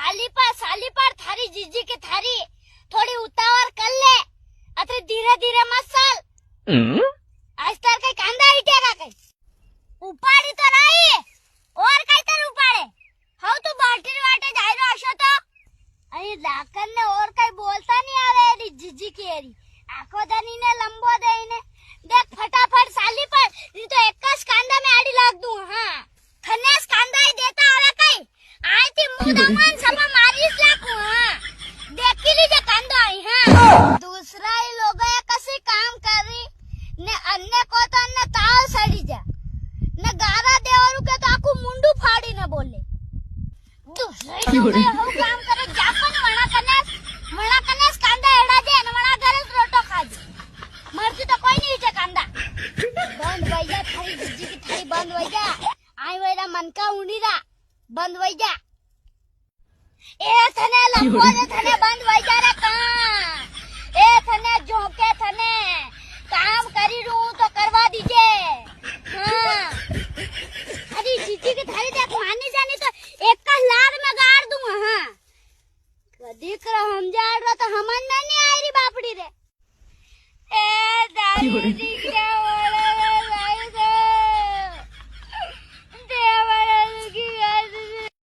साली पर थारी जीजी के थारी थोड़ी उतावळ कर ले अरे धीरे धीरे मत चाल आज तर काही कांदा हिटेगा काही उपाडी तर नाही और काही तर उपाडे हो तू बाटली वाटे जायरो असो तो आणि लाकन ने और काही बोलता नहीं आवे एरी जीजी की एरी आखो दानी ने लंबो देने देख फटाफट साली पर नहीं तो एक જ કાંદા में आड़ी लाग दूं हां खनेस कांदा ही देता आवे कई आई थी मुदामन समा मारीस लाकू हां देखी लीजे कांदा आई हां दूसरा ही लोग कसे काम करी ने अन्य को तो अन्य ताव सड़ी जा ने गारा देवरू के तो आकू मुंडू फाड़ी न बोले दूसरा ही लोग हो काम करे जापन वणा कनेस कांदा एड़ा जे ने वणा घरे रोटो खाजे मरती तो कोई नहीं है कांदा बंद वैया थारी जीजी की थारी बंद वैया आई वेला मन का उंडीरा बंद वैया ए थने लंबो ने थने बंद वैया रे का ए थने झोंके थने काम करी रू तो करवा दीजे हां अरे जीजी की थारी देख मानी जानी तो एक का लार में गाड़ दूं हां कदी कर हम जा रहा तो हमन नहीं आई री बापड़ी रे ए दादी